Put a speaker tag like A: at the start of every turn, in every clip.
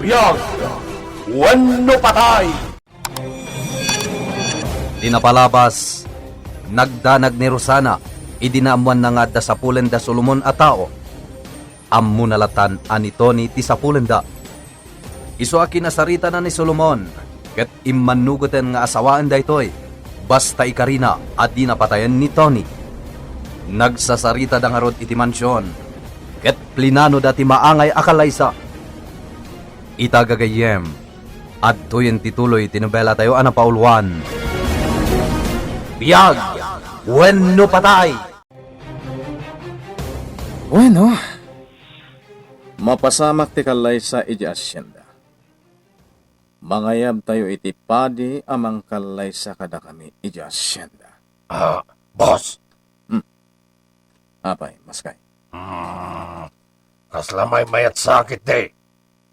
A: Biyag! Wenno patay!
B: Tinapalabas, nagdanag ni Rosana, idinaamuan na nga da sa pulenda Solomon a tao. Ammo nalatan anito ni ti sa pulenda. Iso akin nasarita na ni Solomon, ket immanugoten nga asawaan da itoy, basta ikarina at di napatayan ni Tony. Nagsasarita da nga rod iti mansyon, ket plinano dati maangay akalaysa. Itagagayem, at tuyen tituloy tinubela tayo anapauluan. Biyag! Wenno patay!
C: Bueno, mapasamak ti kalay sa iji asyenda. Mangayab tayo iti padi amang kalay sa kada kami iji asyenda.
A: Boss!
C: Apay, maskay.
A: Kaslamay mayat sakit de.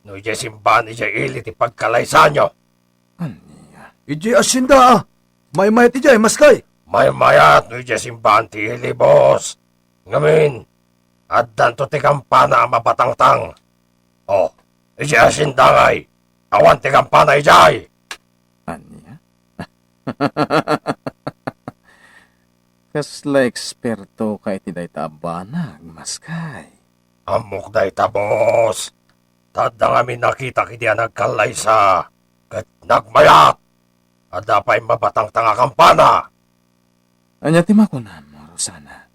A: No ije simbahan ije ilit ipagkalaysa nyo.
C: Aniya?
B: Iji asyenda ah! May iti jay, maskay!
A: May mayat no ije simbahan ti ili, boss. Ngamin, addan to ti kampana ang mapatangtang. Oh, ije asindangay. Awan ti kampana ijay.
C: Aniya? Kasla eksperto ka iti day tabanag, maskay.
A: Amok day ta, boss. Tadda nga min nakita kiti nagkalaysa. Kat nagmayat. Adda pa'y mapatangtang a kampana.
C: Anya ti makunan mo, Rosana?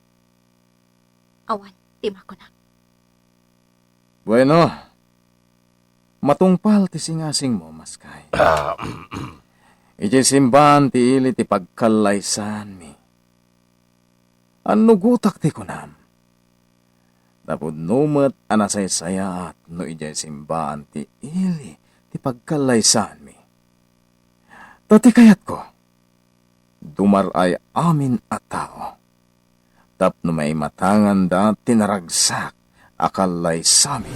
D: Awan, tima ko na.
C: Bueno, matungpal ti singasing mo, maskay. Iti simbahan ti ili ti pagkalaysan mi. Ano gutak ti kunam? Tapod numat anasay-saya at no iti simbahan ti ili ti pagkalaysan mi. Tati kayat ko, dumaray amin at tao. Tapno may matangan da tinaragsak akalay sami.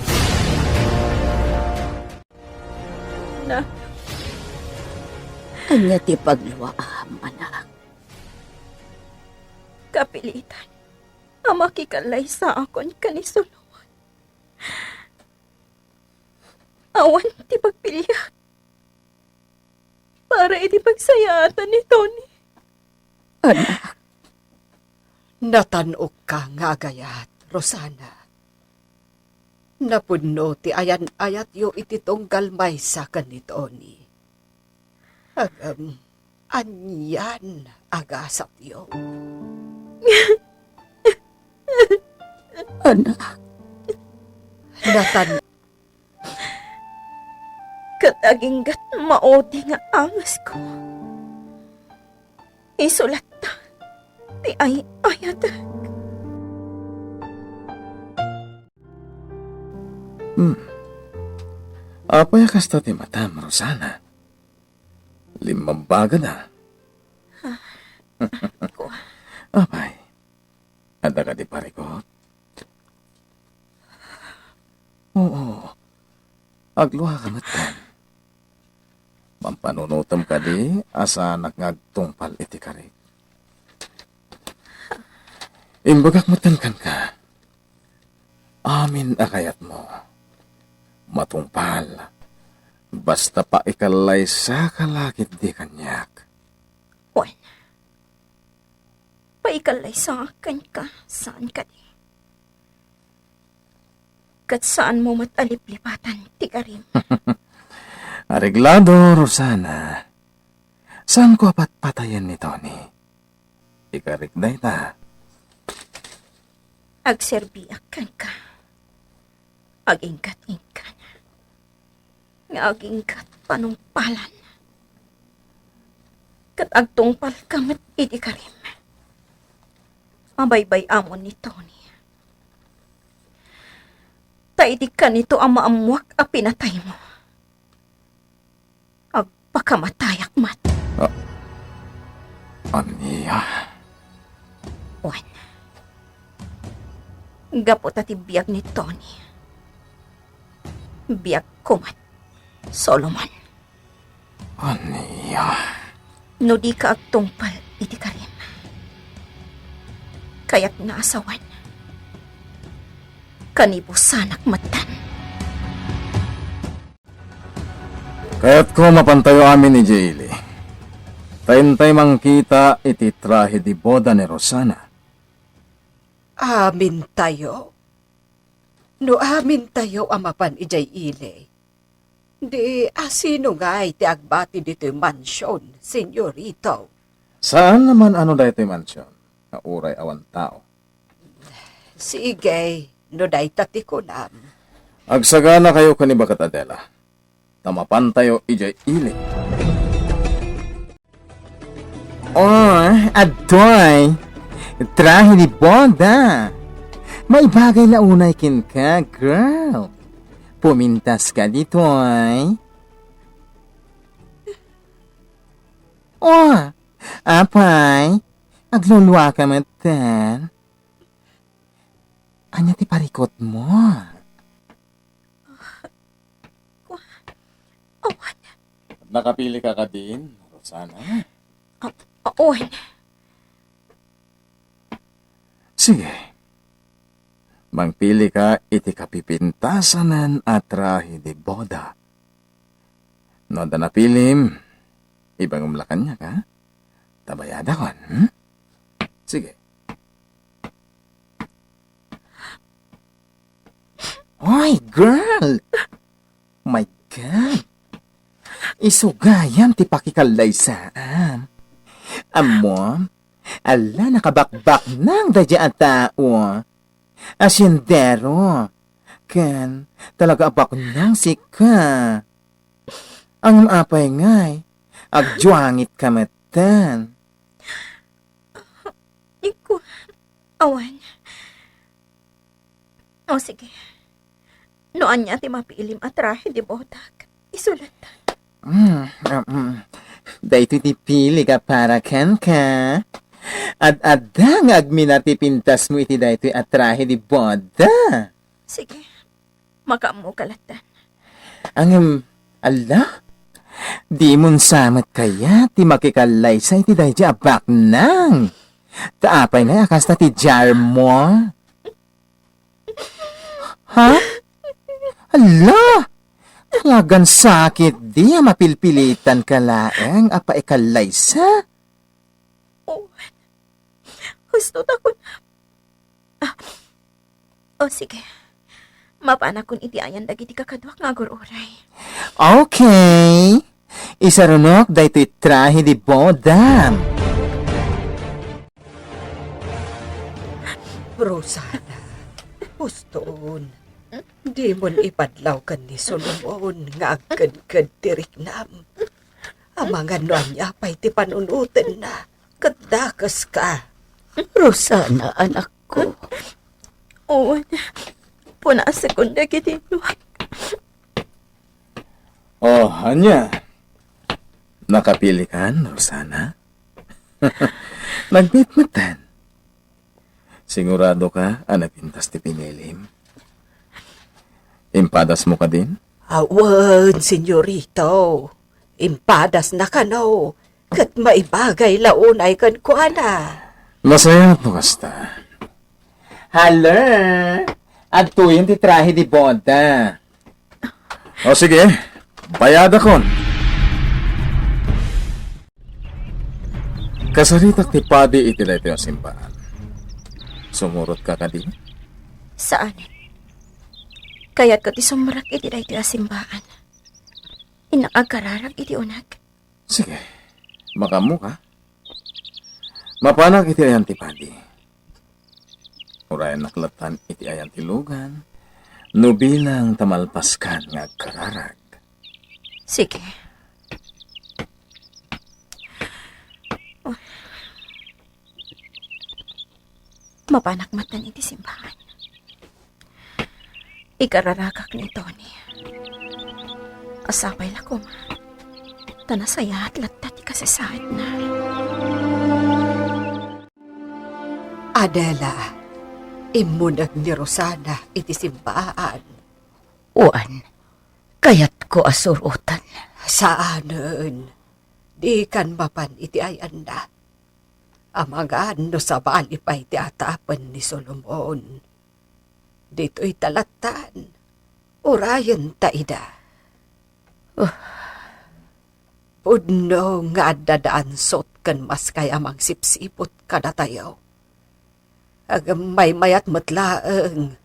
D: Na, anya ti pagluwaam, anak. Kapilitan, ang makikalay sa akon kanisuluan. Awan ti pagpilihan. Para iti pagsayatan ni Tony.
E: Anak, natanok ka nga gayat, Rosana. Napuno ti ayan-ayat yo iti tunggal may sa kanito ni. Anyan agasat yo.
D: Anak,
E: Natan,
D: kataginggat maoti nga angas ko. Isulat ta, ti ayat.
C: Apay kasta ti matam, Rosana. Limambaga na. Apay, ada ka di parikot? Oo, agluha ka matan. Mampanunutam ka di, asa nagtungpal iti karik. Imbagak matankan ka. Amin akayat mo. Matungpal. Basta pa ikalay sa kalakit di kanyak.
D: Juan, paikalay sa akin ka, saan ka di? Kat saan mo mataliplipatan, tikarim?
C: Areglado, Rosana. Saan ko apat patayan ni Tony? Ikarik na ita.
D: Agserbiak kan ka. Agingkat-ingkan. Nga agingkat panungpalan. Kat agtungpal kamat iti karim. Mabaybay amon ni Tony. Taidik ka nito ang maamuak a pinatay mo. Agpakamatayak mat.
C: Aniya.
D: Juan. Gapot at ibiyag ni Tony. Biyag kumat. Solomon.
C: Aniya.
D: No di ka agtungpal iti karim. Kaya't nga asawan. Kanibo sanak matan.
C: Kaya't ko mapantayo amin ni Jaylee. Tayntay mangkita iti trahe di boda ni Rosana.
E: Amin tayo. No amin tayo amapan ijay ile. Di asino nga iti agbati dito mansion, senyorito.
C: Saan naman ano da ito mansyon? Kauray awan tao.
E: Sige, no day tatikunam.
C: Agsagana kayo kanibakat Adela. Tamapan tayo ijay ili.
F: Oh, adoy! Trahe ni boda! May bagay na unay kin ka, girl. Pumintas ka dito, ay. Oh, apay, aglulwa ka matan. Anya ti parikot mo?
D: Awan.
C: Nakapili ka ka din, Rosana?
D: Awan.
C: Sige. Mangpili ka iti kapipintasanan at trahe di boda. No da napilim, ibang umlakan niya ka? Tabayada kon, Sige.
F: Oy, girl! My God! Isugayan ti pakikalaysaan. Amo, ala nakabakbak nang dadya at tao. Asyendero. Ken, talaga abak nang sika. Ang apay ngay, agjuangit kamatan.
D: Iku. Awan. O sige. Noan niya ti mapilim at trahe di bodak. Isulat.
F: Dahito ti pili ka para ken ka. At adang agminati pintas mo iti dahito atrahe di boda.
D: Sige. Makamu kalatan.
F: Ala? Di mon samat kaya ti makikalay sa iti dahito abak nang. Taapay na akas na ti jar mo. Ha? Ala? Talagang sakit di mapilpilitan ka laeng apa ikalay sa?
D: Awan. Gusto ta ko na. O sige. Mapana kun iti ayan dagiti kakadwak nga gururay.
F: Okay. Isarunok dahito itrahe di boda.
E: Rosana, gustoon. Di mon ipadlaw kan ni Solomon nga agkad-kad tiriknam. Amangan no anya pa'y ti panunutin na. Kadakas ka. Rosana, anak ko.
D: Awan. Puna sekunda kiti luwak.
C: Oh, anya. Nakapili ka, Rosana? Nagbitmatan. Sigurado ka, anapintas ti pinilim? Impadas mo ka din?
E: Awan, senyorito. Impadas na ka no. Kat maibagay launay kan ko ana.
C: Masaya mo kasta.
F: Hello? At tuyin ti trahe di boda.
C: O sige, bayad akon. Kasaritak ti padi iti dayto yung simbahan. Sumurot ka din?
D: Saan? Kaya't ko ti sumrak iti dahi ti asimbahan. Inakagkararag iti unag.
C: Sige, makamu ka. Mapanak iti ayan ti padi. Urayan naklatan iti ayan ti lugan. No bilang tamalpaskan nga kararag.
D: Sige. Oh. Mapanakmatan iti simbahan. Ikararagak ni Tony. Asapay lakom. Tanasaya at latat ikasasaad na.
E: Adela, imunag ni Rosana iti simbahan.
G: Uan, kayat ko asurutan.
E: Saanen, di kan mapan iti ayan na. Amagan no sa bali pa iti atapan ni Solomon. Dito'y talatan, urayan taida. Pudno nga dadaansot kan mas kay amang sipsipot kada tayo. May mayat matlaeng,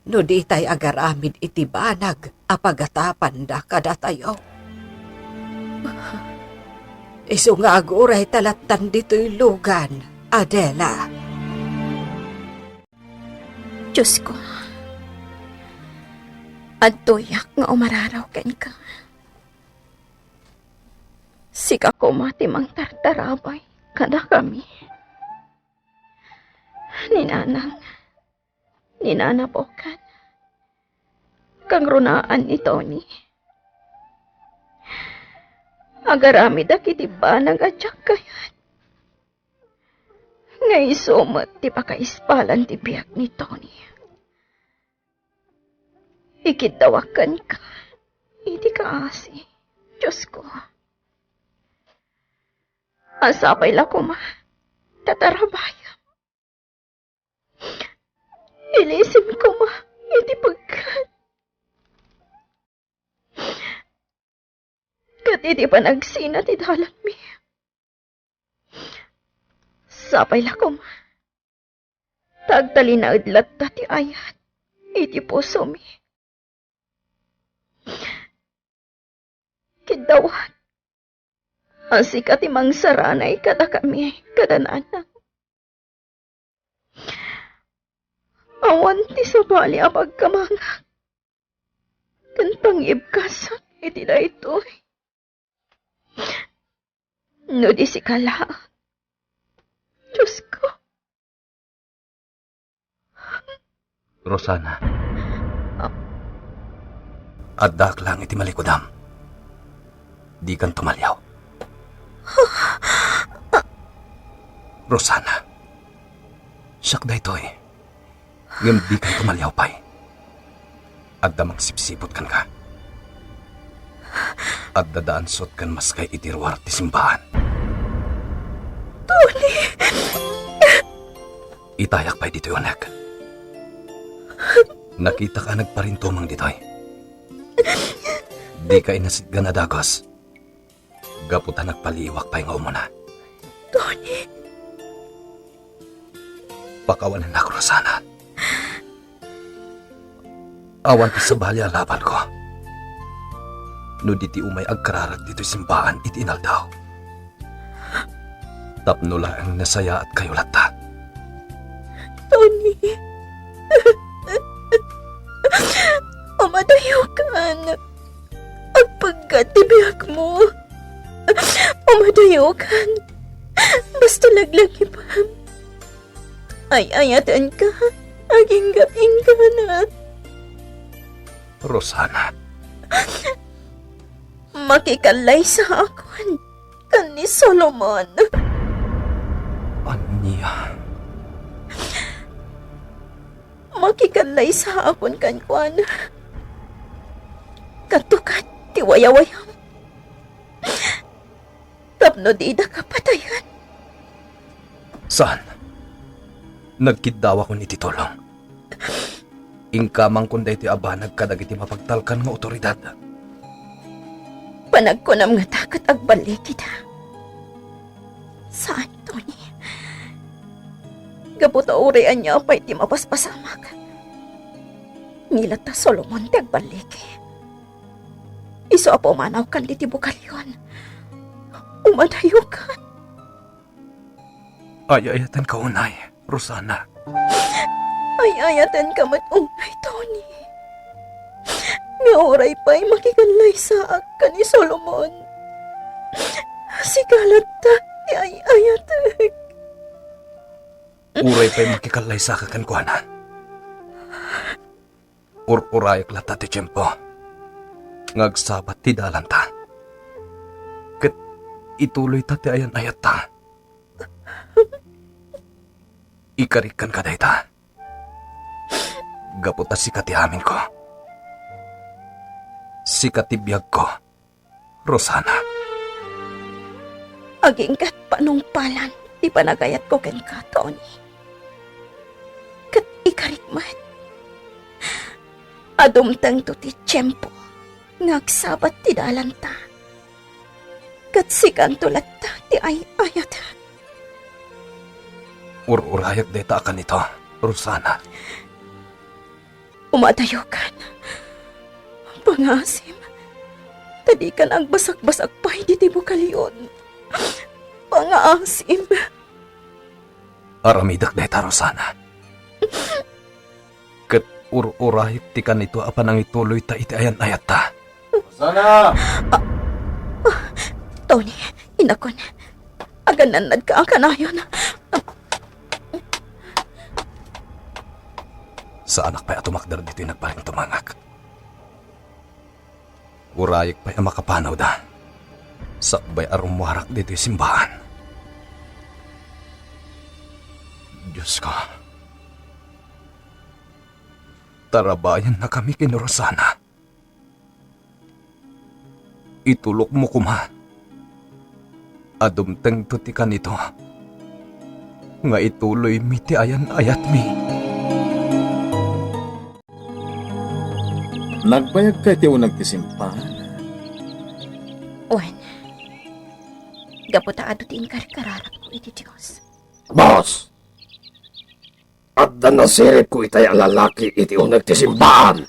E: no di tay agaramid iti banag, apagatapan da kada tayo. Isu nga aguray talatan dito'y lugan, Adela.
D: Diyos ko, at tuyak nga umararaw ken ka. Sika ko matimang tartarabay kada kami. Ninanapokan, kang runaan ni Tony. Agarami da kiti ba nagadyak kayan. Ngay sumat ti pakaispalan ti biyak ni Tony. Ikidawakan ka, hindi ka asi, Diyos ko. Asapay la ko ma, tatarabaya. Ilisim ko ma, hindi pagkat. Kat hindi pa nagsina ti dalan mi. Sapay la ko ma. Tagtali na idlat ta ti ayat, iti puso mi. Kidawan. Ang sikat imang saranay kada kami, kada nanang. Awan ti sabali apag kamangak. Kan pangibkasak iti na ito'y. No di si kalaan. Diyos ko.
B: Rosana. Addak lang iti malikudam. Di kan tumalyaw. Rosana. Siyak da ito eh. Ngam di kan tumalyaw pa'y. Adda magsipsipot kan ka. Adda daansot kan mas kay itirwar ti simbahan.
D: Tony!
B: Itayak pa'y dito yung anak. Nakita ka nagparintumang dito'y. Di ka inasiggan na dagos. Gaputan nagpaliwak pa'y nga umuna.
D: Tony!
B: Pakawanan na ko, Rosana. Awan ti sabali alaban ko. No di ti umay agkararag dito'y simbahan iti inaldaw. Tapno lang ang nasaya at kayo lata.
D: Tony! Umadayukan. Agpagkatibiyag mo. Umadayukan. Basta laglang ipam. Ay-ayatan ka. Aging-gaing ka na.
B: Rosana.
D: Makikalay sa akon. Kan ni Solomon.
B: Anya.
D: Makikalay sa akon kan Juan. Katukat ti wayawayam. Tapno di da kapatayan.
B: Saan? Nagkiddawa ko ni Titolong. Ingkamang kunday ti aba nagkadag iti mapagtalkan nga otoridad.
D: Panagkunam nga takat agbalik kita. Saan, Tony? Gabuta urian niya pa iti mapaspasamak. Nilat ta Solomon ti agbalik. Iso apo manaw kan di ti bukalyon. Umadayo ka.
B: Ay-ayatan ka unay, Rosana.
D: Ay-ayatan ka unay, Tony. Nga oray pa'y makikalay sa akan ni Solomon. Sigalat ta, ay-ayatan.
B: Uray pa'y makikalay sa kakankuhanan. Ururayak lata ti tiyempo. Ngagsabat ti dalanta. Kat ituloy ta ti ayan-ayat ta. Ikarikan ka dayta. Gaputa sikat ti amin ko. Sikat ti biyag ko, Rosana.
D: Aging kat panungpalan, di panagayat ko ken ka, Tony. Kat ikarikmat. Adumtang to ti tiyempo, ngagsabat ti dalanta. Kat Sikan tulat ti ay ayat.
B: Ururayak deta akan ito, Rosana.
D: Umadayokan. Pangasim. Tadi kan ang basak-basak pa hindi tibukalyon. Pangasim.
B: Aramidak deta, Rosana. Ket ururayak ti kan ito apan ang ituloy ta iti ayan ayat ta.
C: Rosana!
D: Tony, inakon. Agananad ka ang kanayon.
B: Sa anak pa'y atumakdar dito yung nagparing tumangak. Urayak pa'y makapanaw da. Sakbay arumuharak dito yung simbahan. Diyos ko. Tarabayan na kami kay Rosana. Itulok mo kuma. Adumteng tutikan ito. Nga ituloy mi ti ayan ayat mi.
C: Nagbayag ka ti unag ti simbahan.
D: Wen. Gaputa adutin karararat ko iti Diyos.
A: Boss! At nasirip ko itay ang lalaki iti unag ti simbahan.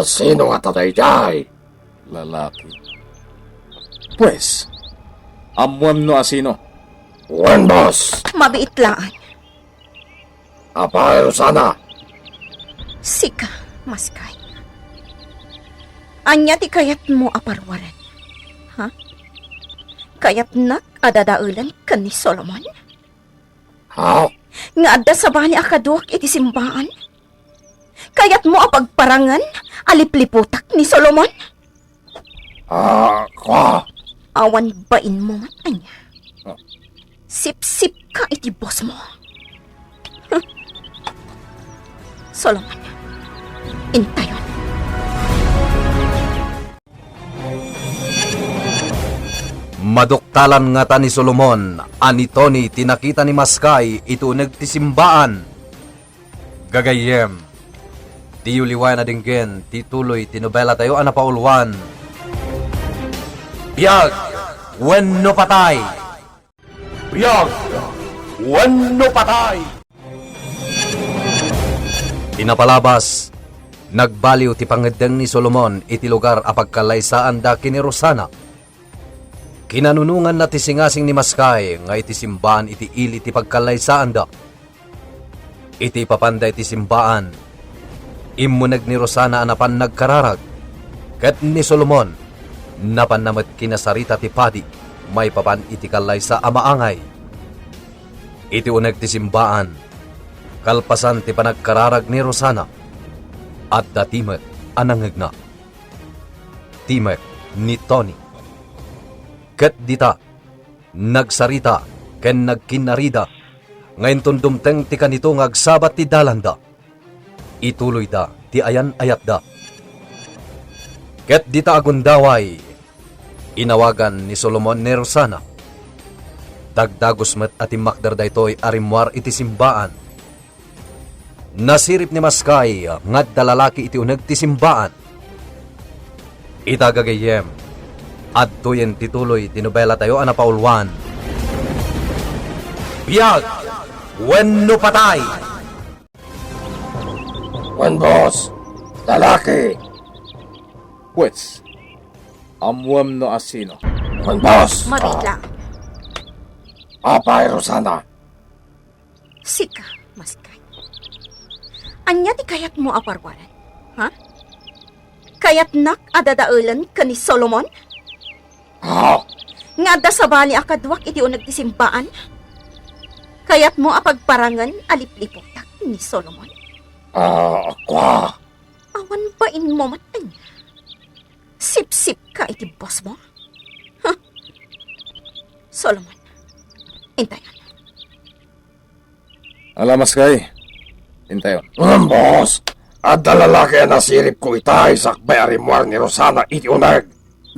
A: Sino nga tatay jay?
C: Lalaki. Pues, amuam no asino.
A: Wan, boss!
D: Mabiitlaan.
A: Apa, Rosana?
D: Sika, maskay. Anya ti kayat mo aparwaran. Ha? Kayat nak adadaulan kan ni Solomon?
A: Ha?
D: Nga adda sa bani akaduak iti simbaan? Kayat mo apagparangan alipliputak ni Solomon?
A: Kwa?
D: Awan bain mo man anya. Sip-sip ka iti boss mo. Huh. Solomon, intayon.
B: Maduktalan nga ta ni Solomon, ani Tony tinakita ni Maskay ito nagtisimbaan. Gagayem, ti uliway na dinggen, tituloy tinobela tayo anapaulwan. Biyag, wenno patay! Biyag, wenno patay! Tinapalabas, nagbaliw ti pangedeng ni Solomon iti lugar a pagkalaysaan da kini Rosana. Kinanunungan na ti singasing ni Maskay nga iti simbaan iti ili ti pagkalaysaan da. Iti papanday ti simbaan, imunag ni Rosana anapan nagkararag, ket ni Solomon, napan namat kinasarita ti padi, may papan iti kalaysa amaangay. Iti unag ti simbaan, kalpasan ti panagkararag ni Rosana, at datimet anangagna. Timek ni Tony. Ket dita, nagsarita, ken nagkinarida, ngayon tundumteng ti kanito ngagsabat ti dalanda. Ituloy da, ti ayan ayat da. Ket dita agundaway, inawagan ni Solomon ni Rosana. Dagdagos met at imakdar daytoy arimwar iti simbaan. Nasirip ni Maskay, ngad dalalaki iti uneg ti simbaan. Itagagayem, at tuyen tituloy tinubela tayo anapaulwan. Biyag, wenno patay!
A: Wan, boss! Lalaki!
C: Pues, amuam no asino.
A: Wan, boss!
D: Mabitla.
A: Apa, Rosana?
D: Sika, maskay. Anya ti kayat mo aparwaran? Ha? Kayat nak adadaulan ka ni Solomon?
A: Ha?
D: Nga da sa bali akadwak iti unag ti simbaan? Kayat mo apagparangan aliplipotak ni Solomon?
A: Kwa?
D: Awan bain mo matay. Sip-sip ka iti boss mo? Huh? Solomon, intayan.
C: Alamas kay. Intayon.
A: Boss! At lalaki ang nasirip ko itay sakbay arimwar ni Rosana iti unag.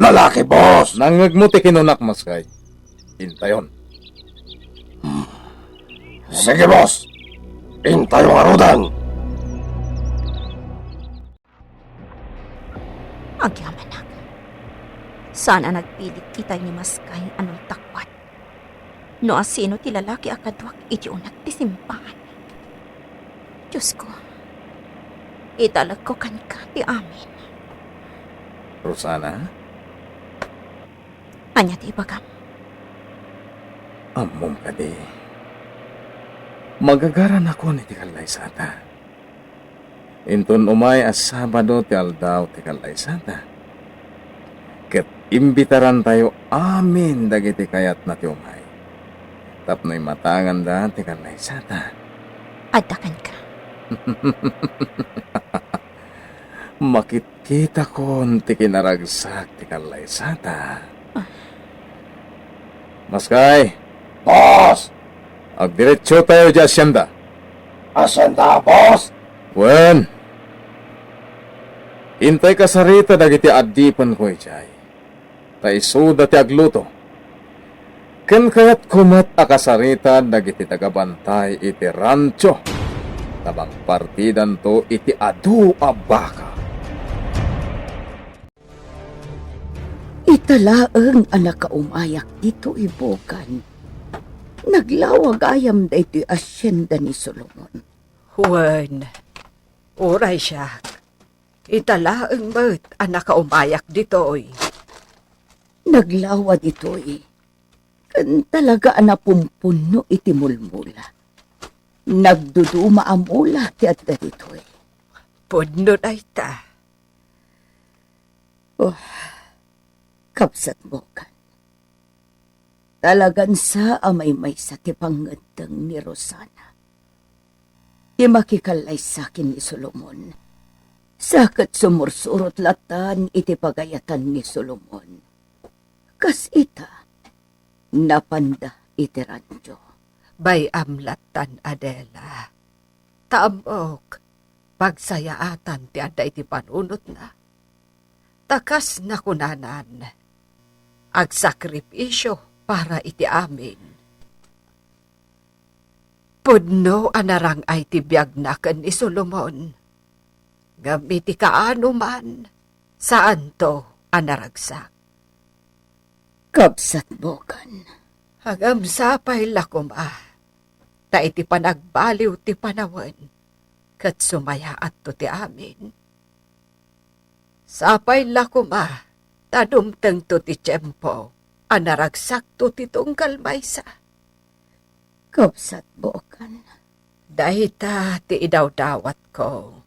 A: Lalaki, boss!
C: Nangagmuti kinunak mas kay. Intayon.
A: Sige, boss! Intay ang arudan!
D: Agyaman na. Sana nagpilit itay ni Maskay anong takwat. No asino ti lalaki akadwak iti unat ti simpangan. Diyos ko, italag ko kan ka ti amin.
C: Rosana,
D: Anya ti ibagam.
C: amom ka di. Magagaran ako ni Tikalaysata. Inton umay as Sabado ti aldaw Tikalaysata. Ket imbitaran tayo amin dagiti kayat na ti umay. Tapnoy matangan da Tikalaysata.
D: Adakan ka.
C: Makikita ko ti kinaragsak ti Kalaysata. Maskay,
A: Boss!
C: agdiretso tayo di asyenda.
A: Asyenda, boss!
C: Wen, hintay ka sa rita dagiti adipan ko ijay. Taisuda ti agluto. Ken kayat kumat akasarita dagiti tagabantay iti rancho. Tabang partidan to iti adu a baka.
G: Italaeng anak kaumayak dito ibokan. Naglawag ayam da ito asyenda ni Solomon.
E: Juan, oray siya. Italaang ba't anak ka umayak ditoy.
G: Naglawa dito kan talaga anapumpuno iti mulmula. Nagduduma amula ti adda dito
E: Pudno na ita.
G: Kapsat mo kan. Talagan sa amay may sa tipangandang ni Rosana. Di makikalay sa akin ni Solomon. Sakat sumursurot latan iti pagayatan ni Solomon. Kas ita, napanda iti rancho.
E: Bay amlatan Adela. Taamok, pagsayaatan ti ada iti panunot na. Takas na kunanan, agsakripisyo para iti amin. Pudno anarang ay ti biyag na ken ni Solomon. Gamiti kaano man, saan to anaragsak.
G: Kapsat mo kan.
E: Hagam sapay lakuma, ta iti panagbaliw ti panawan, kat sumaya at to ti amin. Sapay lakuma, ta dumteng to ti tiyempo, anaragsak to ti tunggal maysa.
G: Kapsat mo kan.
E: Dahita ti idawdawat ko.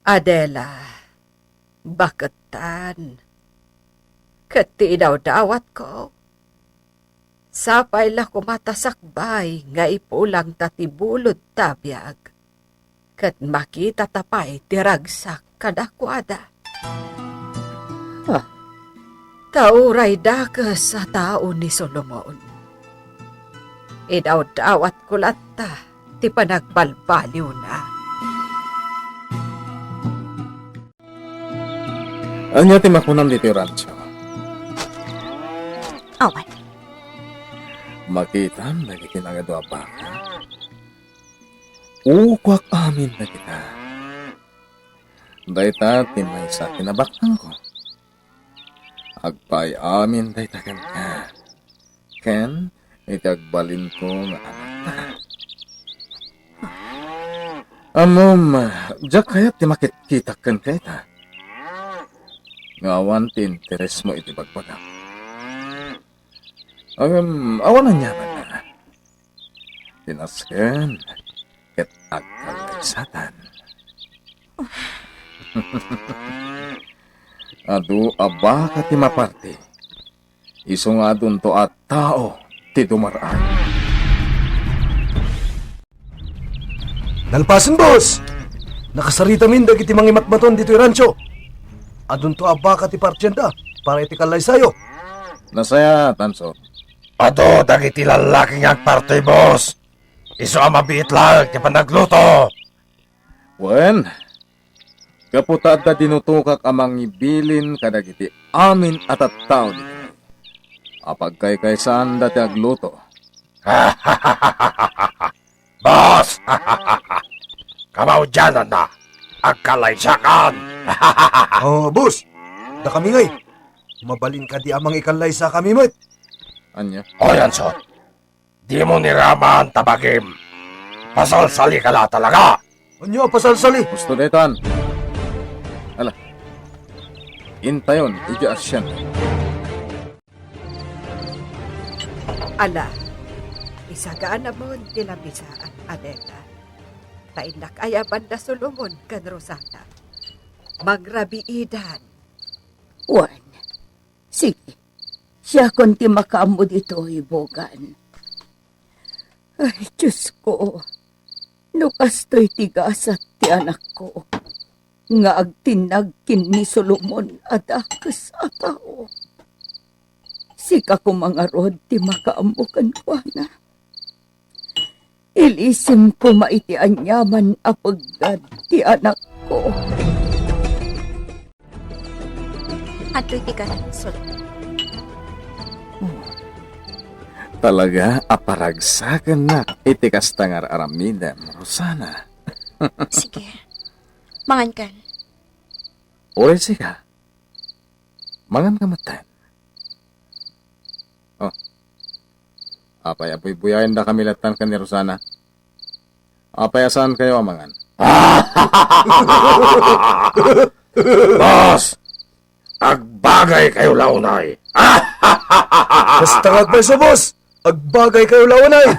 E: Adela, bakit tan? Kat ti idawdawat ko. Sapay la kumatasakbay nga ipulang tatibulod tabiyag. Kat makita tapay tiragsak kadakwada. Tauray dakas sa tao ni Solomon. Idawdawat ko latta ti panagbalbaliw na.
C: Anya ti makunam dito rancho.
D: Awan,
C: Makitam na kiti nagadwa baka. Ukwak amin na kita. Dayta timay sa kinabakang ko. Agpay amin dayta ken ka. Ken, itagbalin ko nga anak ta. Diyak kayat ti makikita ken kayta. Ngawan ti interes mo iti bagbaga. Awan na niya na. Tinasken, ket agkalaysatan. Adu abaka ti maparte. Iso nga dun to at tao ti dumaraan.
H: Nalpasan, boss! Nakasarita min dagiti mangimatmaton dito yung rancho. Adun to abaka ti partyenda para iti kalay sayo.
C: Nasaya, Tanso.
A: Ato, dagiti lalaking agpartoy, boss! Iso ang mabiit lang, di pa nagluto!
C: Wen, kaputad na dinutukak amang ibilin kadagiti amin at tao dito. Apag kay saan dati agluto.
A: Boss! Kamaudyanan na! Agkalaysakan!
H: Oh, boss! Da kami ngay, Mabalin ka di amang ikallay sa kami, met.
C: Anya?
A: O Yansot, di mo niramaan tabagim. Pasalsali ka la talaga.
H: Anyo, pasalsali.
C: Gusto detan. Ala. Intayon, ija asyan.
E: Ala, isagaan na mo dilabisaan, Adela. Tainak ayaban na Solomon kan Rosana. Magrabiidan.
G: Juan, sige. Siya konti makaamo dito, ibogan. Ay, Diyos ko. Nukasto'y tigasat ti anak ko. Nga agtinagkin ni Solomon at akas atao. Sika ko mga rod ti makaamukan ko na. Ilisim ko maiti anyaman apagdad ti anak ko.
D: Ato'y tikalan, Solomon.
C: Talaga, aparagsakan na. Itikas tangar aramida, Rosana.
D: Sige. Mangan kan.
C: Oy, sika. Mangan kamatan. Oh. Apay, apoy buyayin da kami latan ka ni Rosana. Apay, asaan kayo amangan?
A: Boss, agbagay kayo launay.
H: Basta pa sa boss. Agbagay kayo lawanay.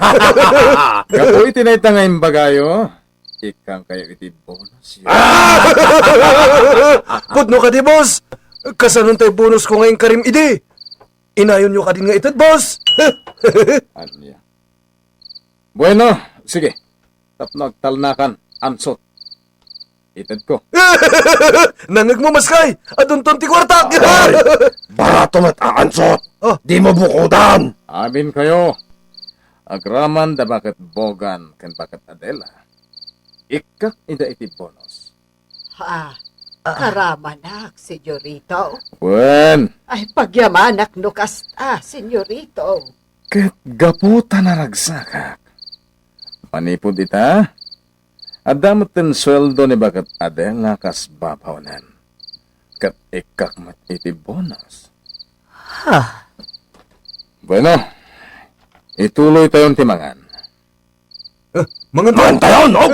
C: Kapoy tinaytangay bagayo. Ikang kayo iti bonus yun.
H: Pudno ka di, boss. Kasanon tayo bonus ko ngayong karim idi. Inayon nyo ka din nga itad, boss.
C: Anya. Bueno, sige. Tapno agtalnakan. Ansot. Itad ko.
H: Nangag mo, maskay. Adun tonti kwartak.
A: Ay, barato mat aansot.
H: Oh.
A: Di mo bukudan.
C: Abin kayo. Agraman da bakit bogan kan bakit Adela. Ikak ida iti bonus.
E: Karamanak, senyorito.
C: Wen.
E: Ay, pagyamanak no kasta, senyorito.
C: Ket gaputa na ragsakak. Panipod ita. Adamot ten sweldo ni bakit Adela kas babawanan. Ket ikak mat iti bonus. Bueno, ituloy tayong timangan.
H: Mga
A: Mantayon, no?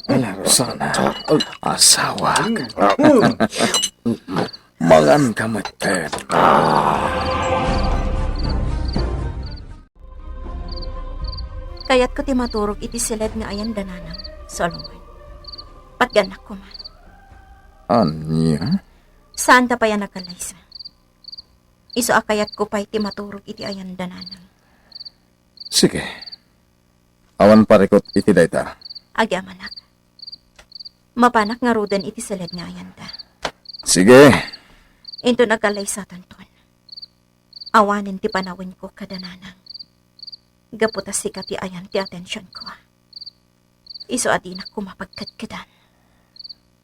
C: Ala, Rosana, asawa. Mangan ka maten.
D: Kaya't ko ti maturog iti silid nga ayan dananang, Solomon. Patganak ko man.
C: Anya?
D: Saan ta pa yan nakalaysa? Iso akayat ko pa iti maturog iti ayan dananang.
C: Sige. Awan parikot iti dayta.
D: Agyamanak. Mapanak nga rudan iti silid nga ayan ta.
C: Sige.
D: Into nagkalaysa tanton. Awanin ti panawin ko kadananang. Gaputas sikat ti ayan ti atensyon ko. Iso adinak ko mapagkadkadan.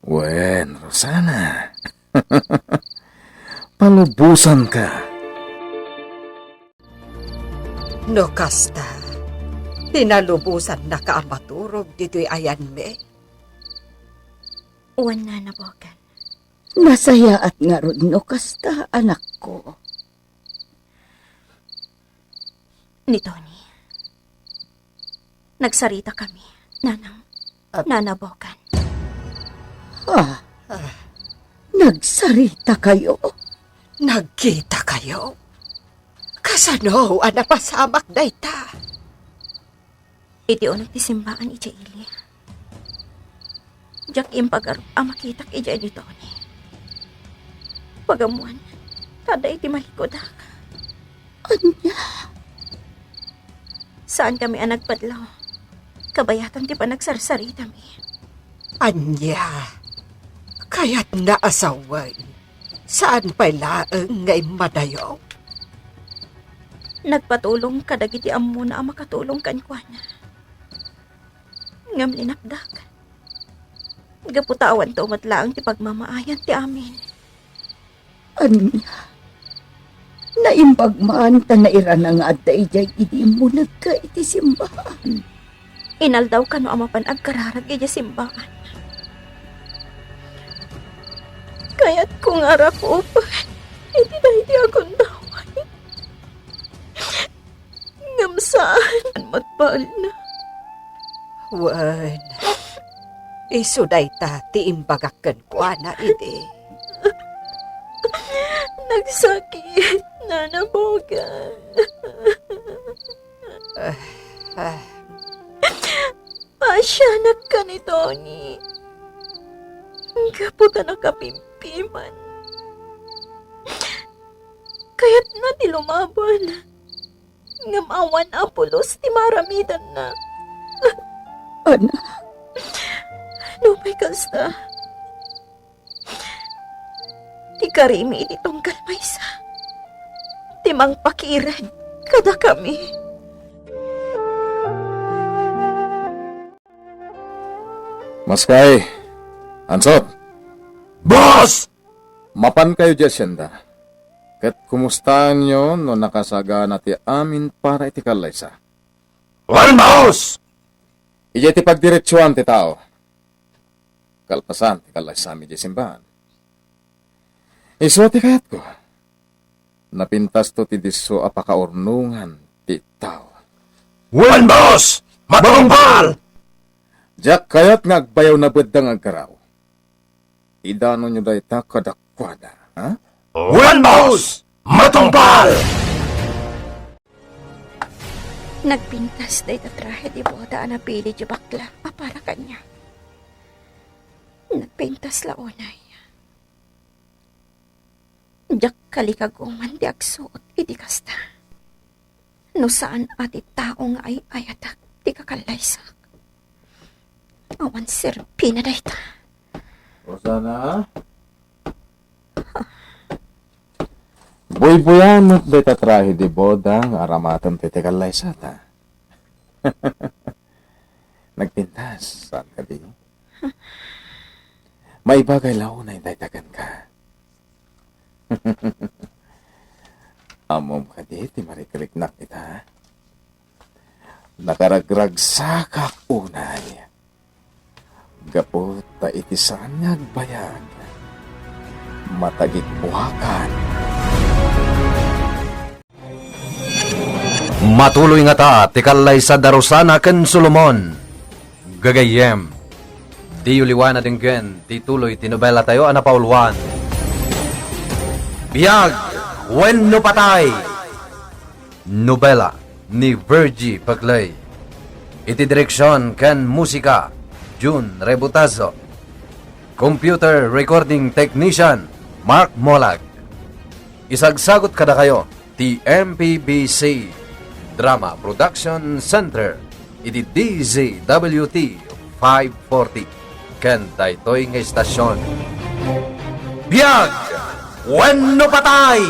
C: Wen, Rosana. Palubusan ka.
E: No kasta. Tinalubusan na ka ang maturog dito'y ayan me.
D: Uwan na nabokan.
G: Masaya at nga ron no kasta anak ko.
D: Ni Tony. Nagsarita kami, nanang, nanabokan.
G: Nagsarita kayo?
E: Nagkita kayo? Kasano ang napasamak dayta?
D: Iti unang ti simbaan iti ili. Diyak impagar ang makitak iti ni Tony. Pagamuan, tada iti malikodak.
G: Anya?
D: Saan kami ang nagpadlaw? Kabayatan ti pa nagsarsarita mi.
E: Anya, kaya't naasawan. Saan pa laeng ngay madayo?
D: Nagpatulong kadagiti ammo na ang makatulong kankwana. Ngam linakdak. Gaputawan to umatlaang ti pagmamaayan ti amin.
G: Anya? Naimbagmaan ta na irana nga at daijay idi mo nagka iti simbahan.
D: Inaldaw ka no amapan agkararag iti simbahan. Kaya't kung arapupan, iti dahi akong daway. Ngamsaan matbal na.
E: Wan. Isuday ta ti imbagakan ko ana ide.
D: Nagsakit na nabogan. Pasyanak ka ni Tony. Kaputa na kapimpiman. Kaya't na ti lumaban. Ngamawan Apolos ti maramidan na.
G: Anak,
D: Lumay kasta. Ti karimi itong kalmaysa. Ti mangpakiran kada kami.
C: Maskay, Ansot,
A: Boss!
C: mapan kayo dyan siyanda. Kat kumustahan nyo no nakasaga na ti amin para iti kalaysa.
A: Wan, boss!
C: Ije ti pagdiretsuan ti tao. Kalpasan ti kalaysa mi di simbahan. Iso ti kayat ko. Napintas to ti diso apakaurnungan ti tao.
A: Wan, boss! Matungpal!
C: Diyak kayat nga agbayaw na bedang agkaraw. Idano nyo dahi ta kadakwada, ha?
A: Wan, boss! Matungpal!
D: Nagpintas day tatrahe di boda na pili di bakla para kanya. Nagpintas launay. Diyak kalikaguman di agsuot iti kasta. No saan ati tao nga ay ayatak di kakalaysak. Awan sirpina day ta.
C: Rosana? Buy-buyan mo't dahi tatrahe di boda nga aramatan ti kalaysa ta. Nagpintas, saan ka di? May bagay launay dahi tagan ka. Amom ka di, ti marikliknak ita. Nakaragragsakak unay. Gapot ta iti saan nga agbayag. Matagik buhakan.
B: Matuloy nga ta, tikalay sa Darusana ken Solomon. Gagayem. Di uliwana din gen, tituloy tinobela tayo ana paulwan. Biyag, wenno patay. Nobela ni Virgie Paglay. Iti direksyon ken musika, June Rebutazo. Computer Recording Technician, Mark Molag. Isagsagot kada kayo, TMPBC Drama Production Center, iti DZWT 540, ken daytoy nga istasyon. Biyag! Wenno patay!